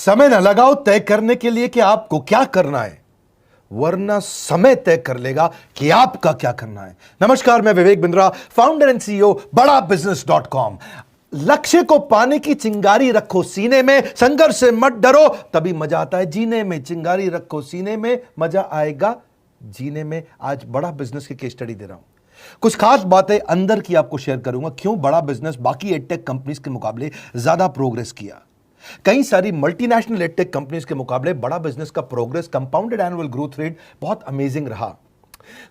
समय न लगाओ तय करने के लिए कि आपको क्या करना है, वरना समय तय कर लेगा कि आपका क्या करना है। नमस्कार, मैं Vivek Bindra, founder and CEO बड़ा बिजनेस.com। लक्ष्य को पाने की चिंगारी रखो सीने में, संघर्ष से मत डरो, तभी मजा आता है जीने में। चिंगारी रखो सीने में, मजा आएगा जीने में। आज बड़ा बिजनेस की केस स्टडी दे रहा हूं, कुछ खास बातें अंदर की आपको शेयर करूंगा, क्यों बड़ा बिजनेस बाकी एडटेक कंपनीज के मुकाबले ज्यादा प्रोग्रेस किया। कई सारी मल्टीनेशनल एडटेक कंपनीज के मुकाबले बड़ा बिजनेस का progress, compounded annual growth rate बहुत अमेजिंग रहा।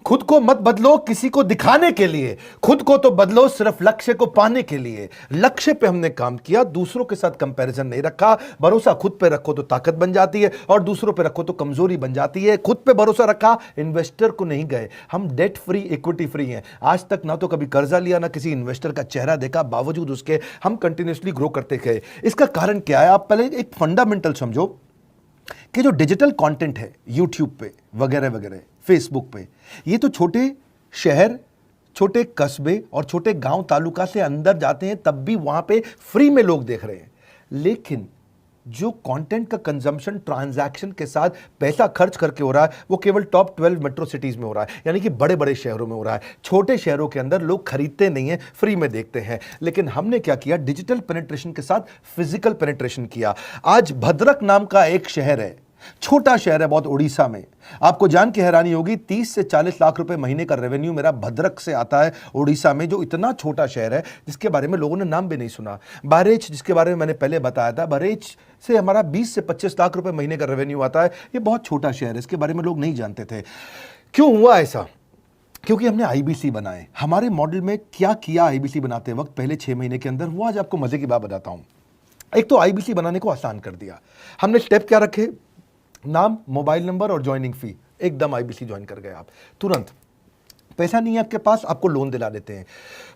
खुद को मत बदलो किसी को दिखाने के लिए, खुद को तो बदलो सिर्फ लक्ष्य को पाने के लिए। लक्ष्य पे हमने काम किया, दूसरों के साथ कंपैरिजन नहीं रखा। भरोसा खुद पे रखो तो ताकत बन जाती है, और दूसरों पे रखो तो कमजोरी बन जाती है। खुद पे भरोसा रखा, इन्वेस्टर को नहीं गए। हम डेट फ्री, इक्विटी फ्री हैं। आज तक ना तो कभी कर्जा लिया, ना किसी इन्वेस्टर का चेहरा देखा, बावजूद उसके हम कंटिन्यूसली ग्रो करते गए। इसका कारण क्या है? आप पहले एक फंडामेंटल समझो कि जो डिजिटल कंटेंट है यूट्यूब पे वगैरह वगैरह, फेसबुक पे, ये तो छोटे शहर, छोटे कस्बे और छोटे गांव तालुका से अंदर जाते हैं, तब भी वहां पे फ्री में लोग देख रहे हैं। लेकिन जो कंटेंट का कंजम्पशन ट्रांजैक्शन के साथ पैसा खर्च करके हो रहा है, वो केवल टॉप 12 मेट्रो सिटीज में हो रहा है, यानी कि बड़े बड़े शहरों में हो रहा है। छोटे शहरों के अंदर लोग खरीदते नहीं हैं, फ्री में देखते हैं। लेकिन हमने क्या किया? डिजिटल पेनिट्रेशन के साथ फिजिकल पेनिट्रेशन किया। आज भद्रक नाम का एक शहर है, छोटा शहर है बहुत, उड़ीसा में। आपको जान के हैरानी होगी, 30 से 40 लाख रुपए महीने का रेवेन्यू मेरा भद्रक से आता है, उड़ीसा में, जो इतना छोटा शहर है जिसके बारे में लोगों ने नाम भी नहीं सुना। बहरेच, जिसके बारे में मैंने पहले बताया था, बहरेच से हमारा 20 से 25 लाख रुपए महीने का रेवेन्यू आता है। ये बहुत छोटा शहर है, इसके बारे में लोग नहीं जानते थे। क्यों हुआ ऐसा? क्योंकि हमने आईबीसी बनाए। हमारे मॉडल में क्या किया आईबीसी बनाते वक्त पहले 6 महीने के अंदर, वो आज आपको मजे की बात बताता हूं। एक तो आईबीसी बनाने को आसान कर दिया हमने। स्टेप क्या रखे? नाम, मोबाइल नंबर और ज्वाइनिंग फी, एकदम आईबीसी ज्वाइन कर गए आप तुरंत। पैसा नहीं है आपके पास, आपको लोन दिला देते हैं।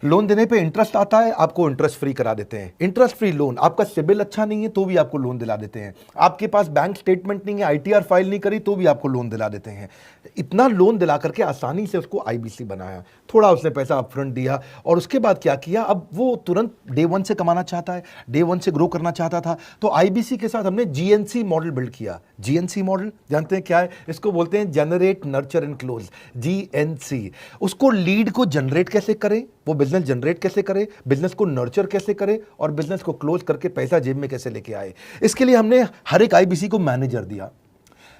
लोन देने पे इंटरेस्ट आता है, आपको इंटरेस्ट फ्री करा देते हैं। Interest free loan. आपका सिबिल अच्छा नहीं है तो भी आपको लोन दिला देते हैं। आपके पास बैंक स्टेटमेंट नहीं है, आईटीआर फाइल नहीं करी तो भी आपको लोन दिला देते हैं। इतना लोन दिला करके आसानी से उसको आईबीसी बनाया। थोड़ा उसने पैसा अपफ्रंट दिया, और उसके बाद क्या किया? अब वो तुरंत डे 1 से कमाना चाहता है, डे 1 से ग्रो करना चाहता था, तो आईबीसी के साथ हमने जीएनसी मॉडल बिल्ड किया। जीएनसी मॉडल जानते हैं क्या है? इसको बोलते हैं generate, nurture and close, GNC. उसको लीड को जनरेट कैसे करें, वो बिजनेस जनरेट कैसे करे, बिजनेस को नर्चर कैसे करे, और बिजनेस को क्लोज करके पैसा जेब में कैसे लेके आए। इसके लिए हमने हर एक आईबीसी को मैनेजर दिया।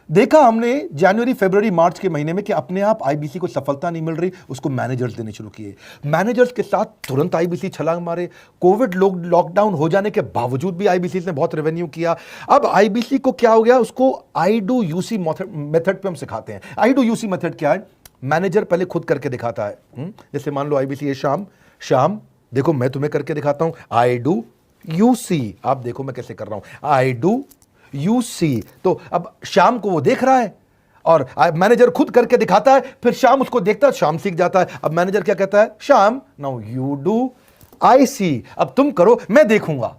देखा हमने जनवरी, फरवरी, मार्च के महीने में कि अपने आप आईबीसी को सफलता नहीं मिल रही, उसको मैनेजर्स देने शुरू किए। मैनेजर्स के साथ तुरंत आईबीसी छलांग मारे। कोविड लॉकडाउन हो जाने के बावजूद भी आईबीसी ने बहुत रेवेन्यू किया। अब आईबीसी को क्या हो गया? उसको आई डू यूसी मेथड पे हम सिखाते हैं। आई डू यूसी मेथड क्या है? मैनेजर पहले खुद करके दिखाता है। जैसे मान लो आईबीसी है शाम, देखो मैं तुम्हें करके दिखाता हूं, आई डू यूसी। आप देखो मैं कैसे कर रहा हूं, आई डू यूसी। तो अब शाम को वो देख रहा है, और मैनेजर खुद करके दिखाता है, फिर शाम उसको देखता है, शाम सीख जाता है। अब मैनेजर क्या कहता है? शाम, नाउ यू डू, आई सी। अब तुम करो, मैं देखूंगा।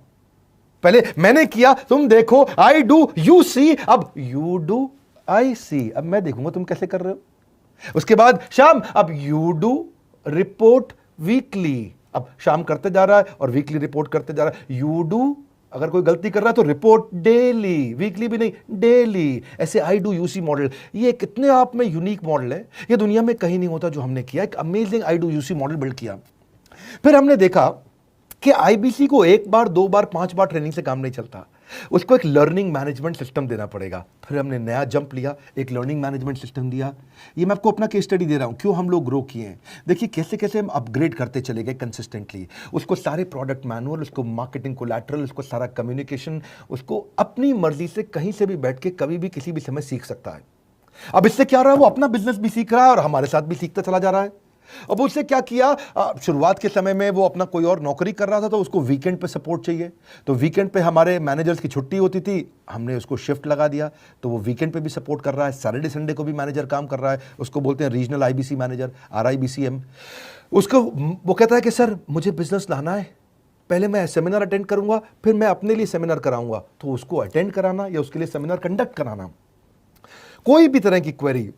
पहले मैंने किया, तुम देखो, आई डू यू सी, अब यू डू आई सी। अब मैं देखूंगा तुम कैसे कर रहे हो। उसके बाद शाम, अब यू डू रिपोर्ट वीकली। अब शाम करते जा रहा है और वीकली रिपोर्ट करते जा रहा है। यू डू, अगर कोई गलती कर रहा है तो रिपोर्ट डेली, वीकली भी नहीं, डेली। ऐसे आई डू यूसी मॉडल, ये कितने आप में यूनिक मॉडल है, ये दुनिया में कहीं नहीं होता जो हमने किया। एक amazing I do UC model build किया। फिर हमने देखा कि आईबीसी को 1 बार, 2 बार, 5 बार ट्रेनिंग से काम नहीं चलता, उसको एक लर्निंग मैनेजमेंट सिस्टम देना पड़ेगा। फिर हमने नया जंप लिया, एक लर्निंग मैनेजमेंट सिस्टम दिया। ये मैं आपको अपना केस स्टडी दे रहा हूं, क्यों हम लोग ग्रो किए हैं। देखिए कैसे कैसे हम अपग्रेड करते चले गए कंसिस्टेंटली। उसको सारे प्रोडक्ट मैनुअल, उसको मार्केटिंग कोलैटरल, उसको सारा कम्युनिकेशन, उसको अपनी मर्जी से कहीं से भी बैठ के कभी भी किसी भी समय सीख सकता है। अब इससे क्या रहा है? वो अपना बिजनेस भी सीख रहा है और हमारे साथ भी सीखता चला जा रहा है। अब उससे क्या किया? शुरुआत के समय में वो अपना कोई और नौकरी कर रहा था, तो उसको वीकेंड पे सपोर्ट चाहिए। तो वीकेंड पे हमारे मैनेजर्स की छुट्टी होती थी, हमने उसको शिफ्ट लगा दिया, तो वो वीकेंड पे भी सपोर्ट कर रहा है। सैटरडे संडे को भी मैनेजर काम कर रहा है, उसको बोलते हैं रीजनल आईबीसी मैनेजर, RIBCM। उसको वो कहता है कि सर मुझे बिजनेस लाना है, पहले मैं सेमिनार अटेंड करूंगा, फिर मैं अपने लिए सेमिनार कराऊंगा। तो उसको अटेंड कराना या उसके लिए सेमिनार कंडक्ट कराना, कोई भी तरह की क्वेरी,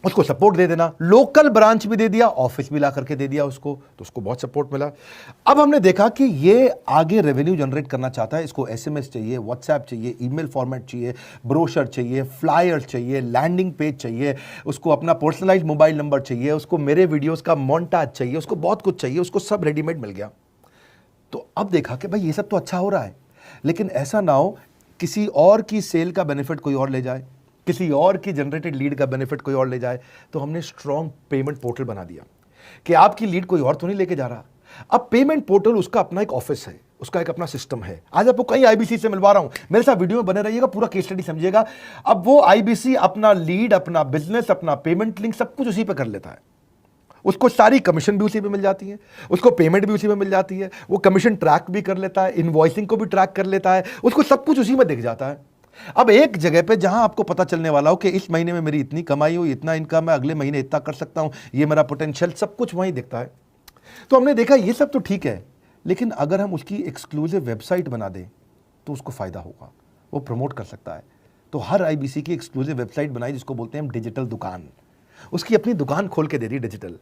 उसको सपोर्ट दे देना, लोकल ब्रांच भी दे दिया, ऑफिस भी ला करके दे दिया उसको, तो उसको बहुत सपोर्ट मिला। अब हमने देखा कि ये आगे रेवेन्यू जनरेट करना चाहता है, इसको एसएमएस चाहिए, व्हाट्सएप चाहिए, ईमेल फॉर्मेट चाहिए, ब्रोशर चाहिए, फ्लायर चाहिए, लैंडिंग पेज चाहिए, उसको अपना पर्सनलाइज मोबाइल नंबर चाहिए, उसको मेरे वीडियोस का मोन्टाज चाहिए, उसको बहुत कुछ चाहिए, उसको सब रेडीमेड मिल गया। तो अब देखा कि भाई ये सब तो अच्छा हो रहा है, लेकिन ऐसा ना हो किसी और की सेल का बेनिफिट कोई और ले जाए, किसी और की जनरेटेड लीड का बेनिफिट कोई और ले जाए। तो हमने स्ट्रॉन्ग पेमेंट पोर्टल बना दिया कि आपकी लीड कोई और तो नहीं लेके जा रहा। अब पेमेंट पोर्टल उसका अपना एक ऑफिस है, उसका एक अपना सिस्टम है। आज आपको कई आईबीसी से मिलवा रहा हूं, मेरे साथ वीडियो में बने रहिएगा, पूरा केस स्टडी समझिएगा। अब वो आईबीसी अपना लीड, अपना बिजनेस, अपना पेमेंट लिंक सब कुछ उसी पे कर लेता है। उसको सारी कमीशन भी उसी पे मिल जाती है, उसको पेमेंट भी उसी में मिल जाती है, वो कमीशन ट्रैक भी कर लेता है, इनवॉइसिंग को भी ट्रैक कर लेता है, उसको सब कुछ उसी में दिख जाता है। अब एक जगह पे जहां आपको पता चलने वाला हो कि इस महीने में मेरी इतनी कमाई हुई, इतना इनकम है, अगले महीने इतना कर सकता हूं, ये मेरा पोटेंशियल, सब कुछ वहीं दिखता है। तो हमने देखा ये सब तो ठीक है, लेकिन अगर हम उसकी एक्सक्लूसिव वेबसाइट बना दें तो उसको फायदा होगा, वो प्रमोट कर सकता है। तो हर आईबीसी की एक्सक्लूसिव वेबसाइट बनाई, जिसको बोलते हैं हम डिजिटल दुकान। उसकी अपनी दुकान खोल के दे दी डिजिटल।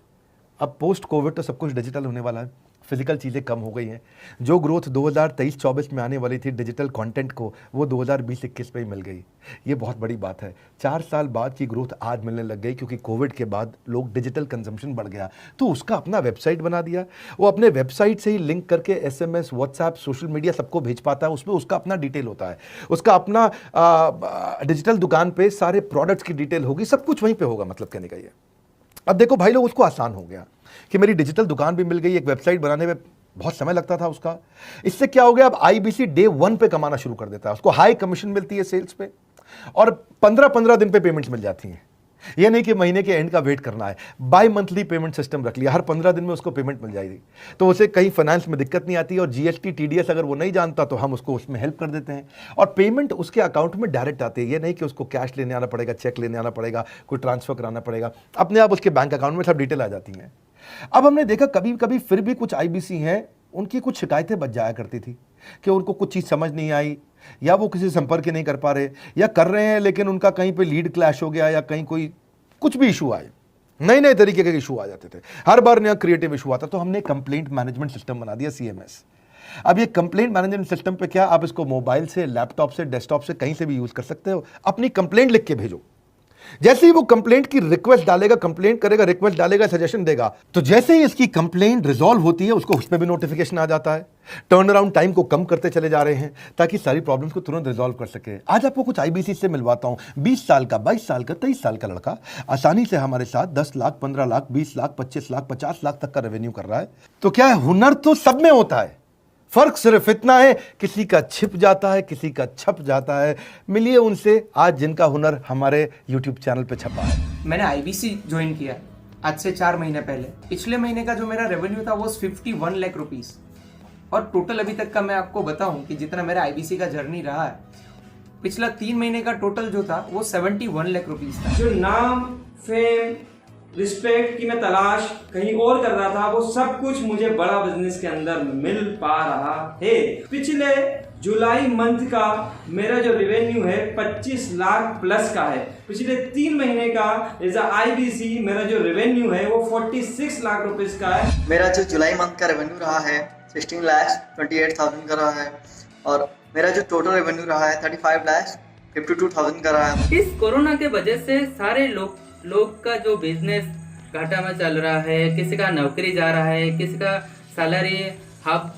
अब पोस्ट कोविड तो सब कुछ डिजिटल होने वाला है, फिजिकल चीज़ें कम हो गई हैं। जो ग्रोथ 2023-24 में आने वाली थी डिजिटल कंटेंट को, वो 2020-21 में ही मिल गई। ये बहुत बड़ी बात है। 4 साल बाद की ग्रोथ आज मिलने लग गई, क्योंकि कोविड के बाद लोग डिजिटल कंजम्पशन बढ़ गया। तो उसका अपना वेबसाइट बना दिया, वो अपने वेबसाइट से ही लिंक करके एसएमएस, व्हाट्सएप, सोशल मीडिया सबको भेज पाता है। उसमें उसका अपना डिटेल होता है, उसका अपना डिजिटल दुकान पे सारे प्रोडक्ट्स की डिटेल होगी, सब कुछ वहीं पे होगा। मतलब कहने का ये, अब देखो भाई लोग, उसको आसान हो गया कि मेरी डिजिटल दुकान भी मिल गई। एक वेबसाइट बनाने में बहुत समय लगता था उसका। इससे क्या हो गया, अब आईबीसी डे 1 पे कमाना शुरू कर देता है। उसको हाई कमीशन मिलती है सेल्स पे, और 15-15 दिन पे पेमेंट्स मिल जाती हैं। ये नहीं कि महीने के एंड का वेट करना है, बाई मंथली पेमेंट सिस्टम रख लिया, हर 15 दिन में उसको पेमेंट मिल जाएगी। तो उसे कहीं फाइनेंस में दिक्कत नहीं आती, और जीएसटी, टीडीएस अगर वो नहीं जानता तो हम उसको उसमें हेल्प कर देते हैं, और पेमेंट उसके अकाउंट में डायरेक्ट आती है। ये नहीं कि उसको कैश लेने आना पड़ेगा, चेक लेने आना पड़ेगा, कोई ट्रांसफर कराना पड़ेगा, अपने आप उसके बैंक अकाउंट में सब डिटेल आ जाती हैं। अब हमने देखा कभी कभी फिर भी कुछ आईबीसी हैं, उनकी कुछ शिकायतें बच जाया करती थी कि उनको कुछ चीज़ समझ नहीं आई, या वो किसी से संपर्क नहीं कर पा रहे, या कर रहे हैं लेकिन उनका कहीं पे लीड क्लैश हो गया, या कहीं कोई कुछ भी इशू आए, नए नए तरीके के इशू आ जाते थे, हर बार नया क्रिएटिव इशू आता। तो हमने कंप्लेंट मैनेजमेंट सिस्टम बना दिया, सीएमएस। अब ये कंप्लेंट मैनेजमेंट सिस्टम पे क्या, आप इसको मोबाइल से, लैपटॉप से, डेस्कटॉप से, कहीं से भी यूज कर सकते हो। अपनी कंप्लेंट लिख के भेजो, जैसे ही वो कंप्लेंट की रिक्वेस्ट डालेगा, कंप्लेंट करेगा, रिक्वेस्ट डालेगा, सजेशन देगा, तो जैसे ही इसकी कंप्लेंट रिजॉल्व होती है, उसको उस पर भी नोटिफिकेशन आ जाता है। टर्न अराउंड टाइम को कम करते चले जा रहे हैं, ताकि सारी प्रॉब्लम्स को तुरंत रिजॉल्व कर सके। आज आपको कुछ आईबीसी से मिलवाता हूं। 20 साल का, 22 साल का, 23 साल का लड़का आसानी से हमारे साथ 10 लाख, 15 लाख, 20 लाख, 25 लाख, 50 लाख तक का रेवेन्यू कर रहा है। तो क्या है, हुनर तो सब में होता है, फर्क सिर्फ इतना है, किसी का छिप जाता है, किसी का छप जाता है। मिलिए उनसे आज, जिनका हुनर हमारे YouTube चैनल पे छपा है। मैंने आईबीसी ज्वाइन किया आज से 4 महीने पहले। पिछले महीने का जो मेरा रेवेन्यू था वो 51 लाख रुपीस, और टोटल अभी तक का मैं आपको बताऊं कि जितना मेरा आईबीसी का जर्नी रहा है, पिछला 3 महीने का टोटल जो था वो 71 लाख रुपीस था। जो नाम, फेम, रिस्पेक्ट की मैं तलाश कहीं और कर रहा था, वो सब कुछ मुझे बड़ा बिजनेस के अंदर मिल पा रहा है। पिछले जुलाई मंथ का मेरा जो रेवेन्यू है 25 लाख प्लस का है। पिछले 3 महीने का एज आईबीसी मेरा जो रेवेन्यू है वो 46 लाख रुपीस का है। मेरा जो जुलाई मंथ का रेवेन्यू रहा है 16,28,000 का रहा है, और मेरा जो टोटल रेवेन्यू रहा है 35,52,000 का रहा है। इस कोरोना के वजह से सारे लोग का जो बिजनेस घाटा में चल रहा है, किसी का नौकरी जा रहा है, किसी का सैलरी हाफ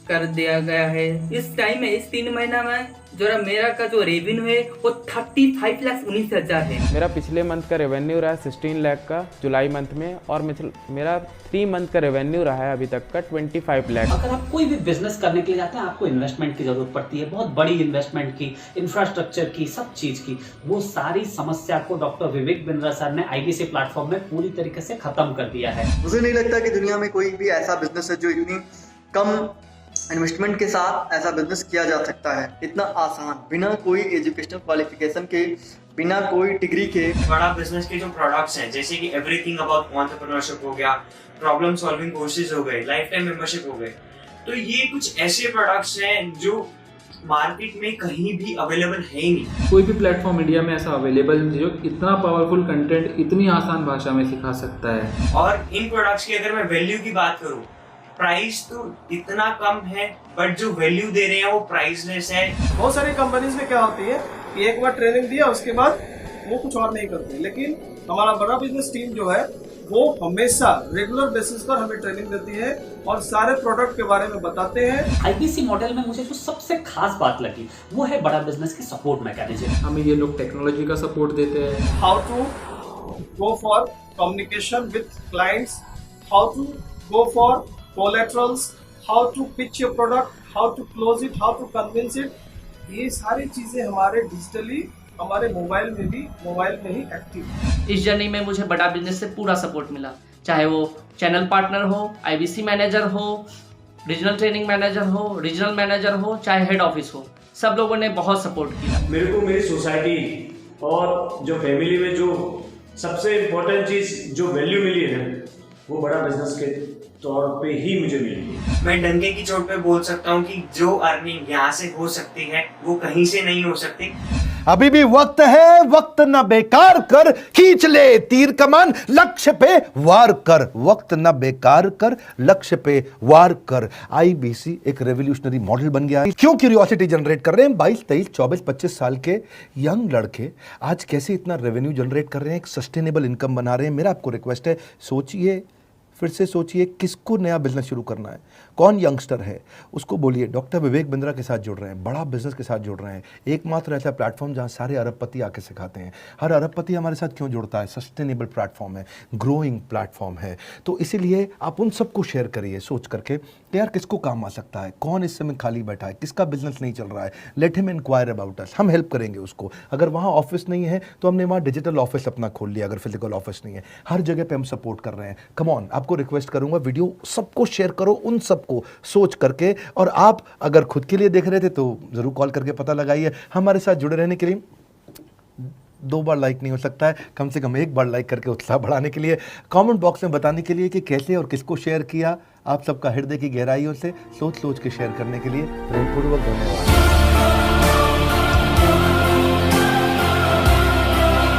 कर दिया गया है। इस टाइम में, इस 3 महीना में जो मेरा का जो रेवेन्यू है वो 35,19,000 है। मेरा पिछले मंथ का रेवेन्यू रहा है 16 लाख का जुलाई मंथ में, और मेरा 3 मंथ का रेवेन्यू रहा है अभी तक का 25 लाख। अगर आप कोई भी बिजनेस करने के लिए जाते हैं, आपको इन्वेस्टमेंट की जरूरत पड़ती है, बहुत बड़ी इन्वेस्टमेंट की, इंफ्रास्ट्रक्चर की, सब चीज की। वो सारी समस्या को डॉक्टर विवेक बिंद्रा सर ने आईबीसी प्लेटफॉर्म में पूरी तरीके से खत्म कर दिया है। मुझे नहीं लगता कि दुनिया में कोई भी ऐसा बिजनेस है जो इतनी कम इन्वेस्टमेंट के साथ ऐसा बिजनेस किया जा सकता है, इतना आसान, बिना कोई एजुकेशनल क्वालिफिकेशन के, बिना कोई डिग्री के। बड़ा बिजनेस के जो प्रोडक्ट्स हैं, जैसे कि एवरीथिंग अबाउट एंटरप्रेन्योरशिप हो गया, प्रॉब्लम सॉल्विंग कोर्सेज हो गए, लाइफ टाइम मेंबरशिप हो गए, तो ये कुछ ऐसे प्रोडक्ट्स हैं जो मार्केट में कहीं भी अवेलेबल है ही नहीं। कोई भी प्लेटफॉर्म इंडिया में ऐसा अवेलेबल नहीं जो इतना पावरफुल कंटेंट इतनी आसान भाषा में सिखा सकता है। और इन प्रोडक्ट्स की अगर मैं वैल्यू की बात करूं, प्राइस तो इतना कम है बट जो वैल्यू दे रहे हैं वो प्राइसलेस है। बहुत सारी कंपनीज में क्या होती है कि एक बार ट्रेनिंग दिया उसके बाद वो कुछ और नहीं करते, लेकिन हमारा बड़ा बिजनेस टीम जो है वो हमेशा रेगुलर बेसिस पर हमें ट्रेनिंग देती है और सारे प्रोडक्ट के बारे में बताते हैं। आईबीसी मॉडल में मुझे जो सबसे खास बात लगी वो है बड़ा बिजनेस की सपोर्ट मैकेनिज्म। हमें ये लोग टेक्नोलॉजी का सपोर्ट देते हैं। How to go for communication with clients, how to go for collaterals, how to pitch your product, how to close it, how to convince it, ये सारी चीजें हमारे डिजिटली हमारे मोबाइल में ही एक्टिव है। इस जर्नी में मुझे बड़ा बिजनेस से पूरा सपोर्ट मिला, चाहे वो चैनल पार्टनर हो, आईबीसी मैनेजर हो, रीजनल ट्रेनिंग मैनेजर हो, रीजनल मैनेजर हो, चाहे हेड ऑफिस हो, सब लोगों ने बहुत सपोर्ट किया। मेरे को मेरी सोसाइटी और जो फैमिली में जो सबसे इम्पोर्टेंट चीज़ जो वैल्यू मिली है वो बड़ा बिजनेस के तौर पे ही मुझे मिली। मैं डंके की चोट पे बोल सकता हूँ कि जो अर्निंग यहाँ से हो सकती है वो कहीं से नहीं हो सकती। अभी भी वक्त है, वक्त न बेकार कर, खींच ले तीर कमान, लक्ष्य पे वार कर, वक्त न बेकार कर, लक्ष्य पे वार कर। आईबीसी एक रेवोल्यूशनरी मॉडल बन गया है। क्यों क्यूरियोसिटी जनरेट कर रहे हैं 22, 23, 24, 25 साल के यंग लड़के आज कैसे इतना रेवेन्यू जनरेट कर रहे हैं, एक सस्टेनेबल इनकम बना रहे हैं। मेरा आपको रिक्वेस्ट है, सोचिए, फिर से सोचिए, किसको नया बिजनेस शुरू करना है, कौन यंगस्टर है, उसको बोलिए डॉक्टर विवेक बिंद्रा के साथ जुड़ रहे हैं, बड़ा बिजनेस के साथ जुड़ रहे हैं। एकमात्र ऐसा प्लेटफॉर्म जहां सारे अरबपति आके सिखाते हैं। हर अरबपति हमारे साथ क्यों जुड़ता है? सस्टेनेबल प्लेटफॉर्म है, ग्रोइंग प्लेटफॉर्म है। तो इसीलिए आप उन सबको शेयर करिए सोच करके कि यार किसको काम आ सकता है, कौन इस समय खाली बैठा है, किसका बिजनेस नहीं चल रहा है, let him inquire about us, हम हेल्प करेंगे उसको। अगर वहाँ ऑफिस नहीं है तो हमने वहाँ डिजिटल ऑफिस अपना खोल लिया, अगर फिजिकल ऑफिस नहीं है, हर जगह पे हम सपोर्ट कर रहे हैं। कम ऑन, आपको रिक्वेस्ट करूंगा वीडियो सबको शेयर करो, उन सबको सोच करके। और आप अगर खुद के लिए देख रहे थे तो जरूर कॉल करके पता लगाइए। हमारे साथ जुड़े रहने के लिए 2 बार लाइक नहीं हो सकता है, कम से कम 1 बार लाइक करके उत्साह बढ़ाने के लिए, कमेंट बॉक्स में बताने के लिए कि कैसे और किसको शेयर किया। आप सबका हृदय की गहराइयों से सोच सोच के शेयर करने के लिए प्रेमपूर्वक धन्यवाद।